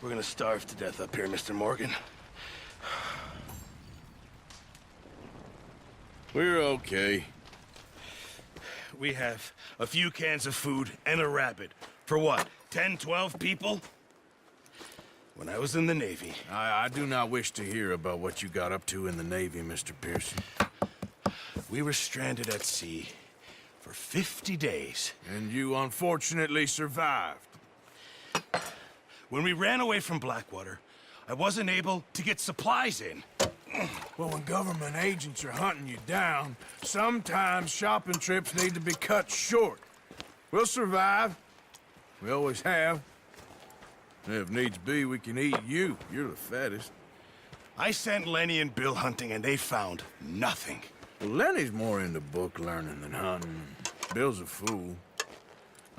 We're gonna starve to death up here, Mr. Morgan. We're okay. We have a few cans of food and a rabbit. For what, 10, 12 people? When I was in the Navy... I do not wish to hear about what you got up to in the Navy, Mr. Pearson. We were stranded at sea for 50 days. And you unfortunately survived. When we ran away from Blackwater, I wasn't able to get supplies in. Well, when government agents are hunting you down, sometimes shopping trips need to be cut short. We'll survive. We always have. And if needs be, we can eat you. You're the fattest. I sent Lenny and Bill hunting, and they found nothing. Well, Lenny's more into book learning than hunting. Bill's a fool.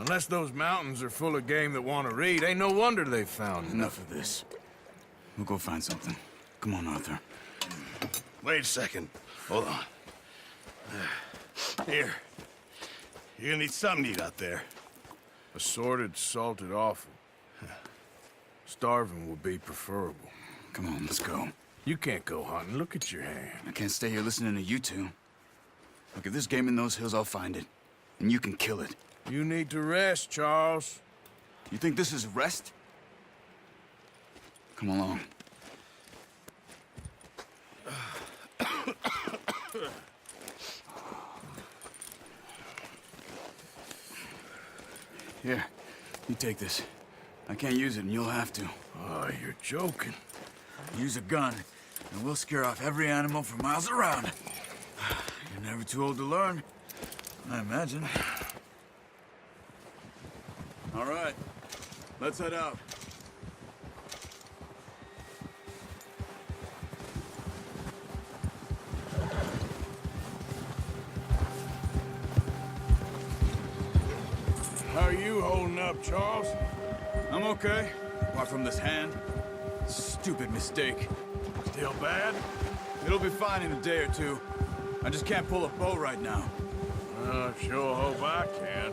Unless those mountains are full of game that want to read, ain't no wonder they found Enough of this. We'll go find something. Come on, Arthur. Wait a second. Hold on. Here. You're gonna need something to eat out there. Assorted, salted offal. Starving would be preferable. Come on, let's go. You can't go hunting. Look at your hand. I can't stay here listening to you two. Look, if there's game in those hills, I'll find it. And you can kill it. You need to rest, Charles. You think this is rest? Come along. Here, you take this. I can't use it, and you'll have to. Oh, you're joking. Use a gun, and we'll scare off every animal for miles around. You're never too old to learn, I imagine. All right, let's head out. How are you holding up, Charles? I'm okay, apart from this hand. Stupid mistake. Still bad? It'll be fine in a day or two. I just can't pull a bow right now. I sure hope I can.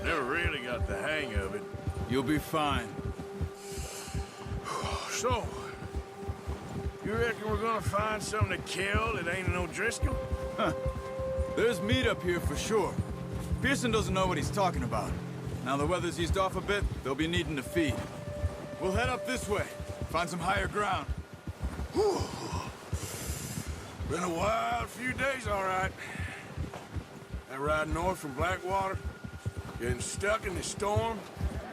Never really got the hang of it. You'll be fine. So, you reckon we're gonna find something to kill that ain't no Driscoll? Huh. There's meat up here for sure. Pearson doesn't know what he's talking about. Now the weather's eased off a bit, they'll be needing to feed. We'll head up this way, find some higher ground. Whew. Been a wild few days, all right. That ride north from Blackwater, getting stuck in the storm,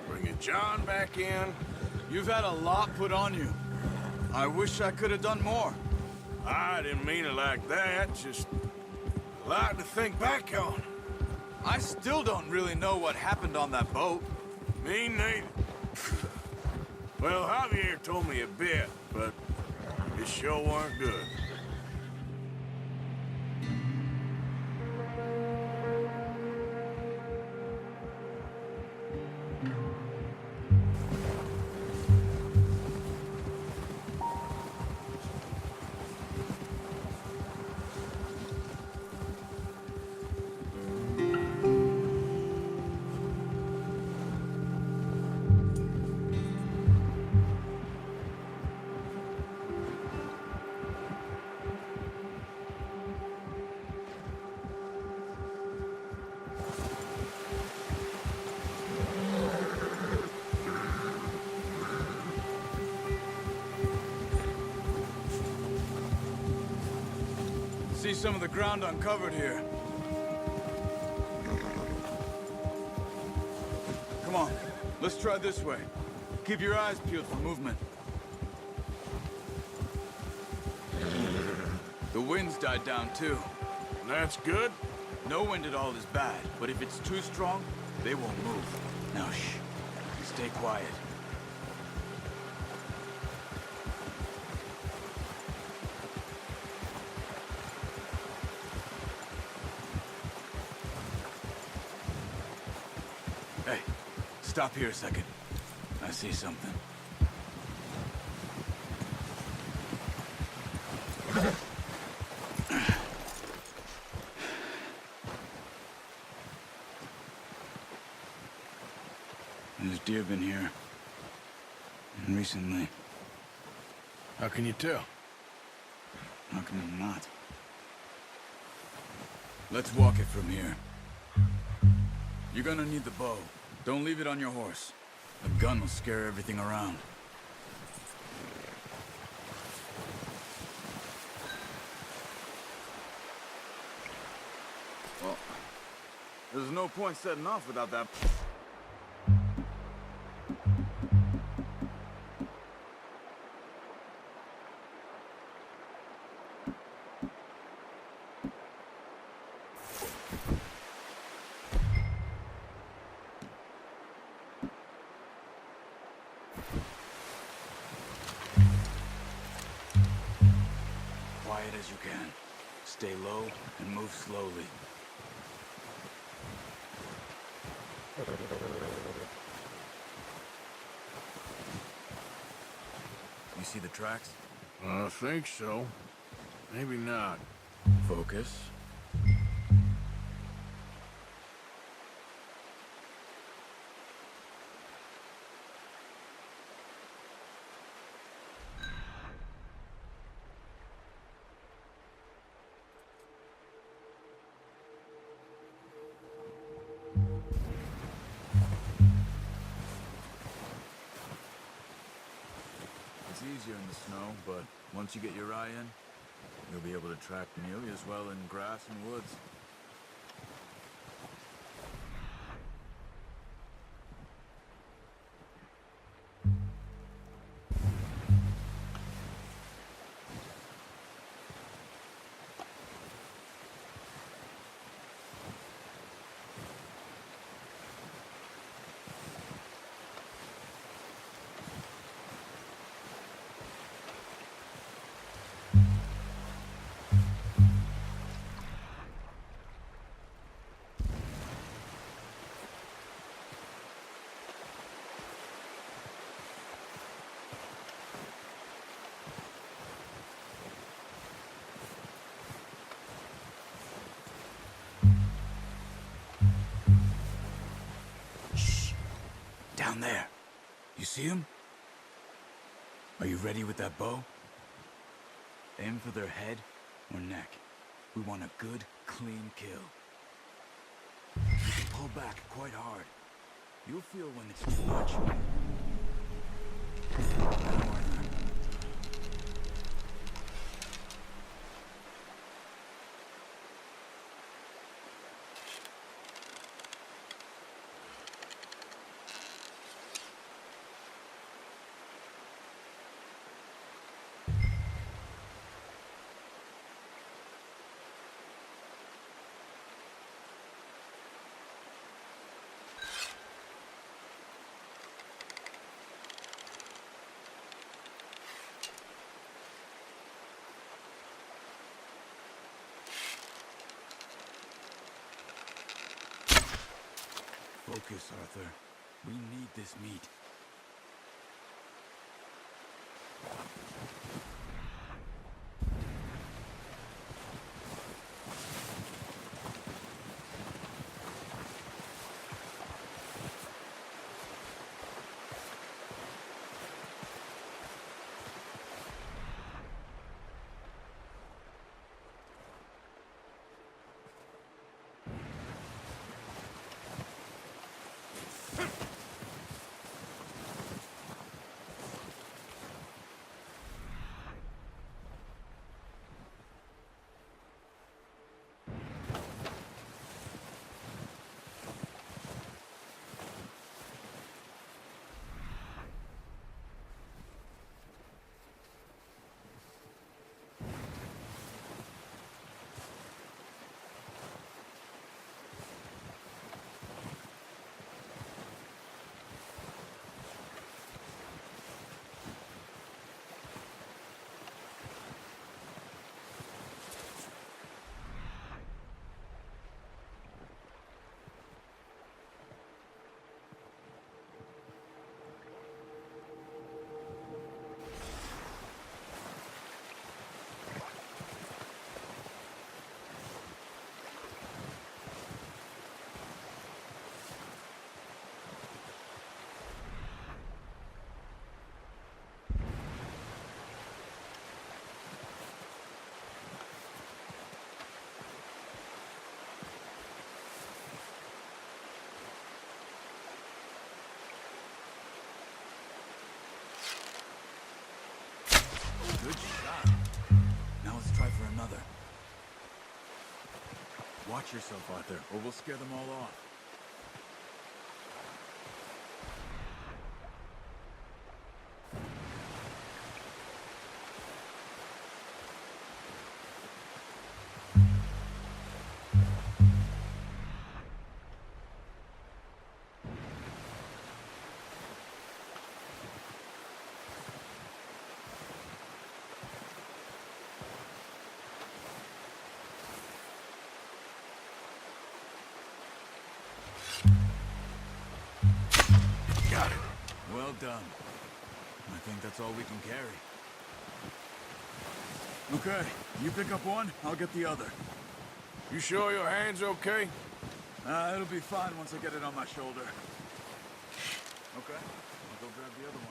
bringing John back in. You've had a lot put on you. I wish I could have done more. I didn't mean it like that, just a lot to think back on. I still don't really know what happened on that boat. Me neither. Well, Javier told me a bit, but it sure weren't good. see some of the ground uncovered here. Come on, let's try this way. Keep your eyes peeled for movement. The wind's died down too. That's good. No wind at all is bad, but if it's too strong, they won't move. Now shh, stay quiet. Hey, stop here a second. I see something. There's deer been here. And recently. How can you tell? How can it not? Let's walk it from here. You're gonna need the bow. Don't leave it on your horse. A gun will scare everything around. Well, there's no point setting off without that. Quiet as you can. Stay low and move slowly. You see the tracks? I think so. Maybe not. Focus. It's easier in the snow, but once you get your eye in, you'll be able to track nearly as well in grass and woods. Down there. You see him? Are you ready with that bow? Aim for their head or neck. We want a good, clean kill. You can pull back quite hard. You'll feel when it's too much. Focus, Arthur. We need this meat. Good shot. Now let's try for another. Watch yourself, Arthur, or we'll scare them all off. Got it. Well done. I think that's all we can carry. Okay, you pick up one, I'll get the other. You sure your hand's okay? It'll be fine once I get it on my shoulder. Okay, I'll go grab the other one.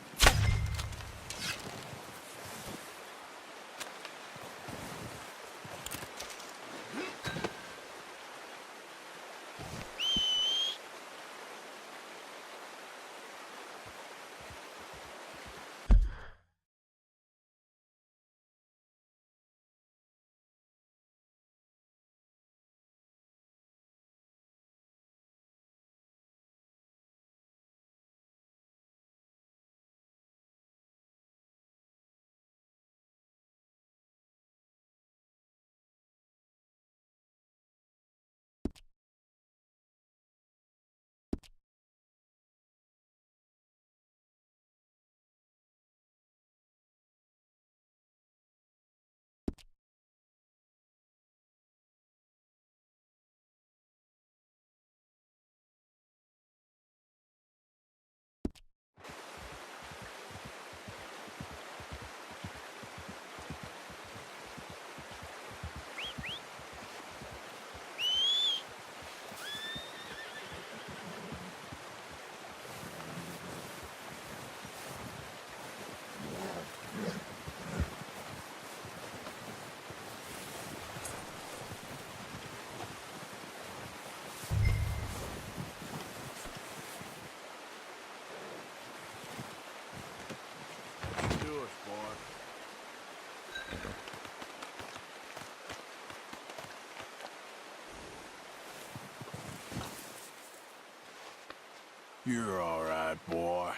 You're all right, boy.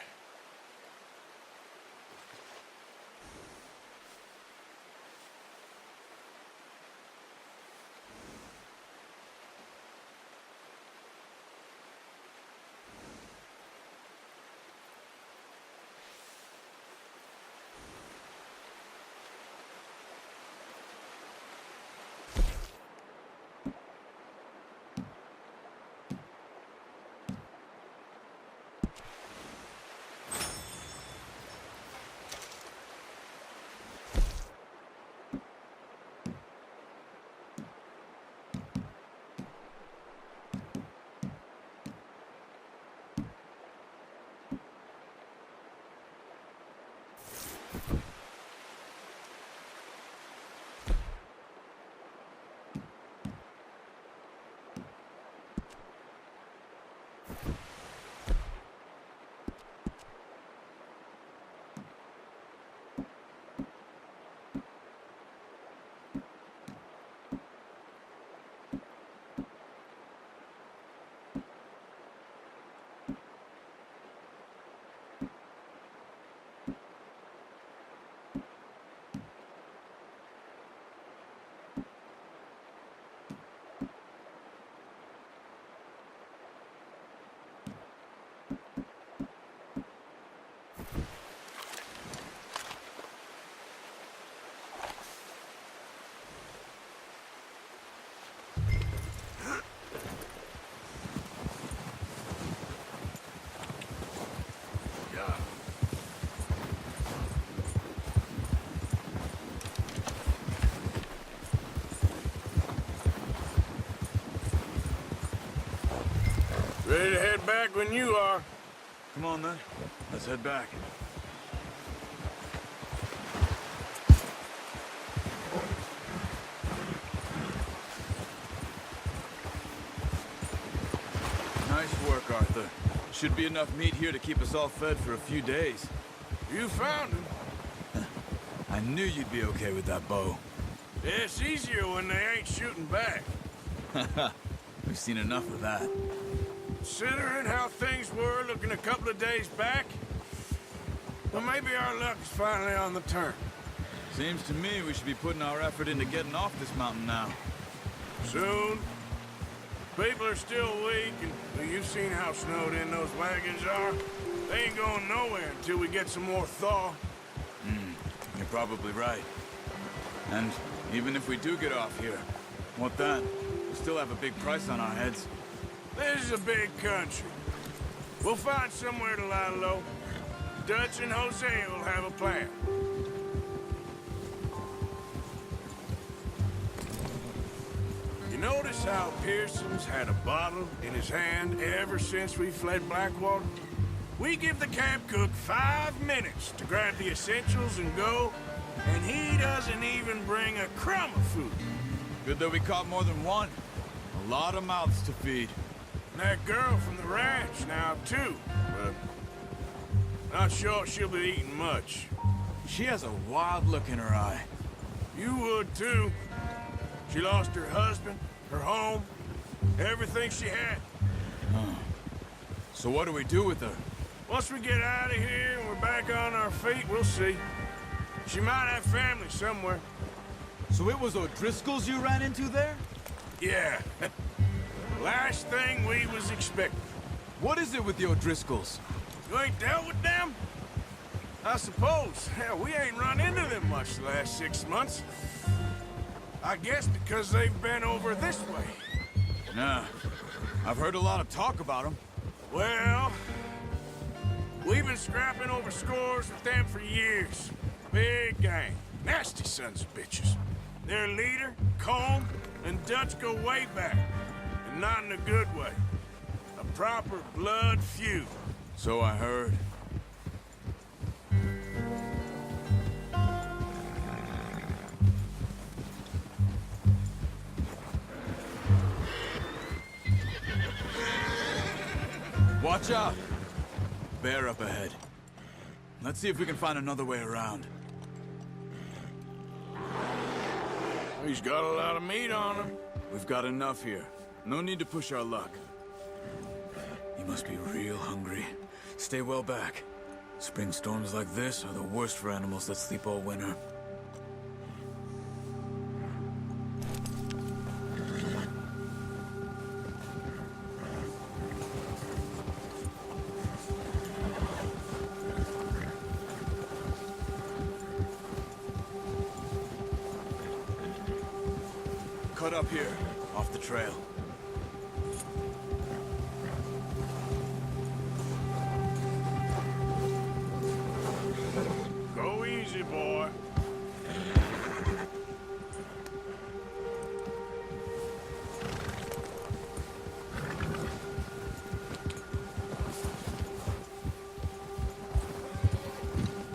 Ready to head back when you are. Come on, then. Let's head back. Nice work, Arthur. Should be enough meat here to keep us all fed for a few days. You found him. I knew you'd be okay with that bow. It's easier when they ain't shooting back. We've seen enough of that. Considering how things were looking a couple of days back, well, maybe our luck is finally on the turn. Seems to me we should be putting our effort into getting off this mountain now. Soon. People are still weak, and well, you've seen how snowed in those wagons are. They ain't going nowhere until we get some more thaw. You're probably right. And even if we do get off here, what then? We still have a big price on our heads. This is a big country. We'll find somewhere to lie low. Dutch and Hosea will have a plan. You notice how Pearson's had a bottle in his hand ever since we fled Blackwater? We give the camp cook 5 minutes to grab the essentials and go, and he doesn't even bring a crumb of food. Good that we caught more than one. A lot of mouths to feed. And that girl from the ranch now, too, but not sure she'll be eating much. She has a wild look in her eye. You would, too. She lost her husband, her home, everything she had. So what do we do with her? Once we get out of here and we're back on our feet, we'll see. She might have family somewhere. So it was O'Driscoll's you ran into there? Yeah. Last thing we was expecting. What is it with the O'Driscolls? You ain't dealt with them? I suppose. Hell, we ain't run into them much the last 6 months. I guess because they've been over this way. Nah. I've heard a lot of talk about them. Well, we've been scrapping over scores with them for years. Big gang. Nasty sons of bitches. Their leader, Combe, and Dutch go way back. And not in a good way. A proper blood feud. So I heard. Watch out! Bear up ahead. Let's see if we can find another way around. He's got a lot of meat on him. We've got enough here. No need to push our luck. You must be real hungry. Stay well back. Spring storms like this are the worst for animals that sleep all winter. Cut up here, off the trail. Go easy, boy.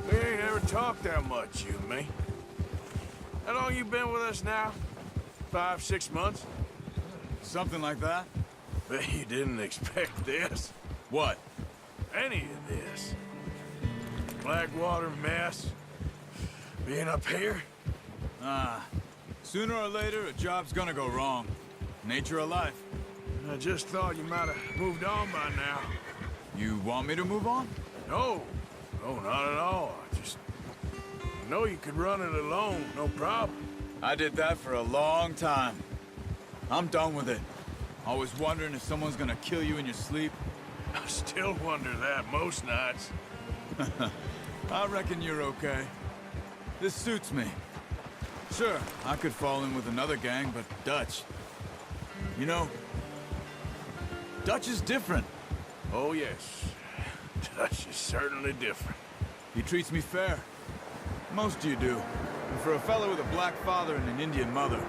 We ain't ever talked that much, you and me. How long you been with us now? 5, 6 months? Something like that? Bet you didn't expect this. What? Any of this. Blackwater mess. Being up here. Sooner or later, a job's gonna go wrong. Nature of life. I just thought you might have moved on by now. You want me to move on? No. No, not at all. I know you could run it alone, no problem. I did that for a long time. I'm done with it. Always wondering if someone's gonna kill you in your sleep. I still wonder that most nights. I reckon you're okay. This suits me. Sure, I could fall in with another gang, but Dutch... You know, Dutch is different. Oh, yes. Dutch is certainly different. He treats me fair. Most of you do. And for a fellow with a black father and an Indian mother,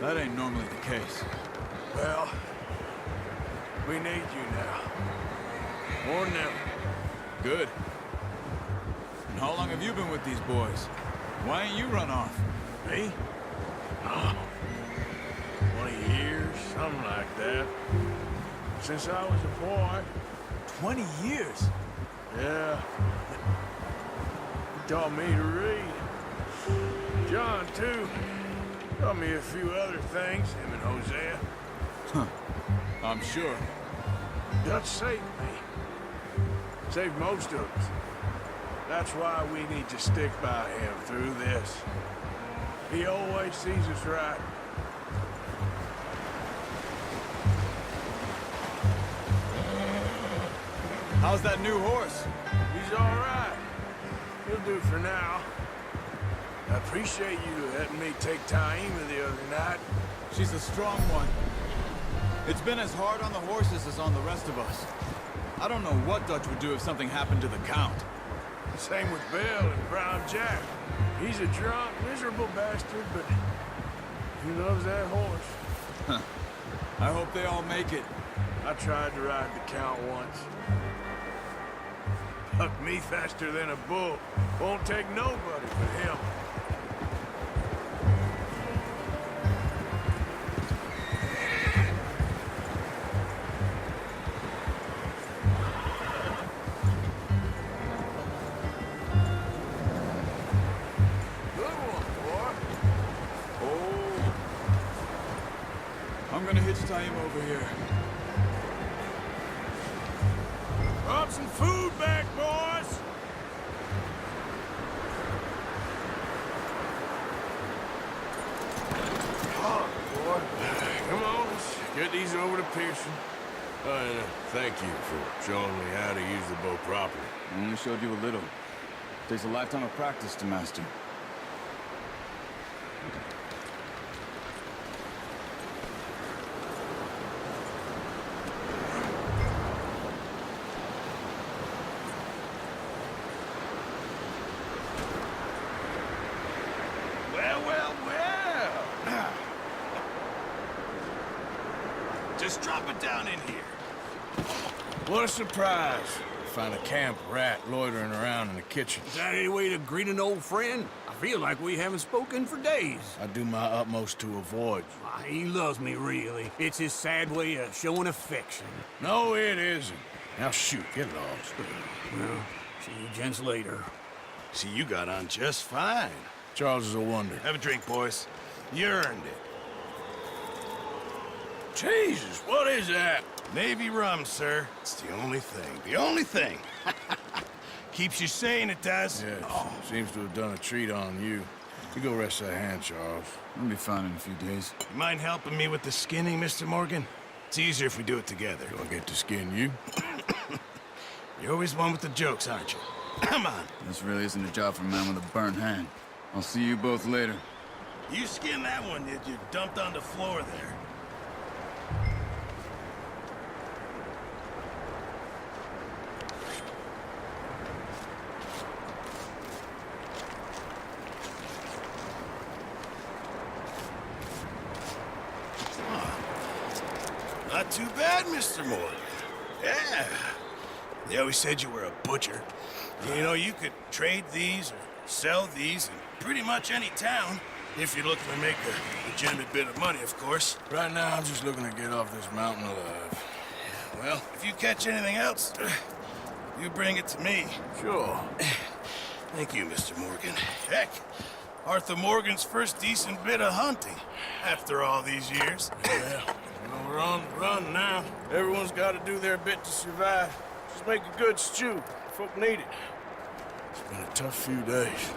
that ain't normally the case. Well, we need you now. More than ever. Good. And how long have you been with these boys? Why ain't you run off? Me? Oh, 20 years, something like that. Since I was a boy. 20 years? Yeah. He taught me to read. around, too. Taught me a few other things, him and Hosea. I'm sure. Dutch saved me. Saved most of us. That's why we need to stick by him through this. He always sees us right. How's that new horse? He's all right. He'll do for now. I appreciate you letting me take Taima the other night. She's a strong one. It's been as hard on the horses as on the rest of us. I don't know what Dutch would do if something happened to the Count. Same with Bill and Brown Jack. He's a drunk, miserable bastard, but he loves that horse. I hope they all make it. I tried to ride the Count once. Bucked me faster than a bull. Won't take nobody but him. I'm gonna hitch Taima over here. Brought some food back, boys! Oh, boy. Come on, let's get these over to Pearson. And thank you for showing me how to use the bow properly. I only showed you a little. Takes a lifetime of practice to master. Well. Just drop it down in here. What a surprise. Find a camp rat loitering around in the kitchen. Is that any way to greet an old friend? I feel like we haven't spoken for days. I do my utmost to avoid you. Ah, he loves me, really. It's his sad way of showing affection. No, it isn't. Now shoot, get lost. Well, see you gents later. See, you got on just fine. Charles is a wonder. Have a drink, boys. You earned it. Jesus, what is that? Navy rum, sir. It's the only thing. The only thing. Keeps you sane, it does. Yes, seems to have done a treat on you. You go rest that hand, Charles. I'll be fine in a few days. You mind helping me with the skinning, Mr. Morgan? It's easier if we do it together. Do I get to skin you? You're always one with the jokes, aren't you? Come on. This really isn't a job for a man with a burnt hand. I'll see you both later. You skin that one that you dumped on the floor there. Not too bad, Mr. Morgan. Yeah. They always said you were a butcher. You know, you could trade these or sell these in pretty much any town, if you're looking to make a legitimate bit of money, of course. Right now, I'm just looking to get off this mountain alive. Well, if you catch anything else, you bring it to me. Sure. Thank you, Mr. Morgan. Heck, Arthur Morgan's first decent bit of hunting after all these years. Yeah, well, we're on the run now. Everyone's got to do their bit to survive. Just make a good stew. Folk need it. It's been a tough few days.